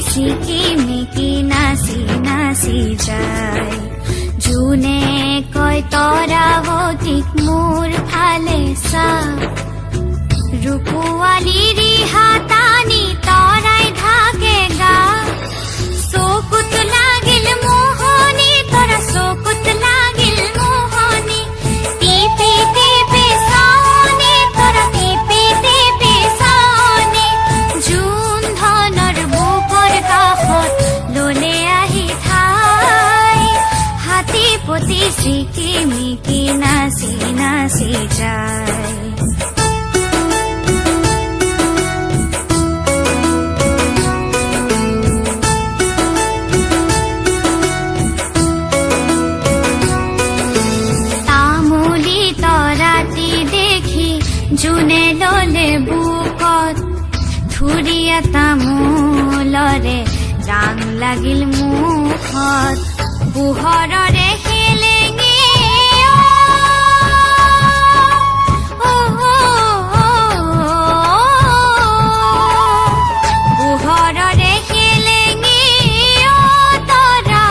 সিকিমিকি নাচি নাচি যায়। জোনে কয় তৰাৱতীক মোৰ ফালে চা, ৰূপোৱালী ৰিহা টানি তৰাই ঢাকে গা। চকুত লাগিল মোহনী, তৰা চকুত লাগিল মোহনী। টিপি টিপি চাৱনী, তৰা টিপি টিপি চাৱনী। জোন ধনৰ বুকৰ কাষত ললে আহি ঠাই, হাতী পতি চিকিমিকি নাচি নাচি যায়। জোনে ললে বুকত থুৰিয়া তামোলৰে ৰাং লাগিল মুখত। পোহৰৰে হেলেঙে পোহৰৰে হেলেঙে তৰা,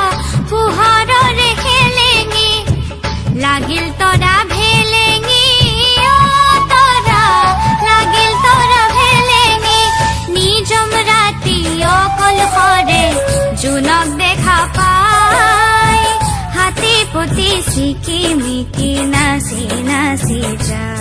পোহৰৰে হেলেঙে লাগিল তৰা ভেলেঙে। জোনক দেখা পাই, হাতী পতি চিকিমিকি নাচি নাচি যায়।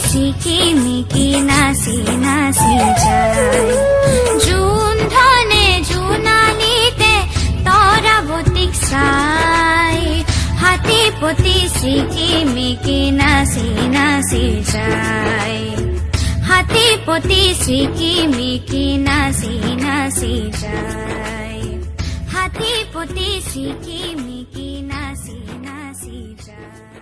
সিকিমিকি নাচি নাচি যায়। জোন ধনে জোনালীতে তৰাৱতীক চাই, হাতী পতি সিকিমিকি নাচি নাচি যায়। হাতী পতি সিকিমিকি নাচি নাচি যায়। হাতী পতি সিকিমিকি নাচি নাচি যায়।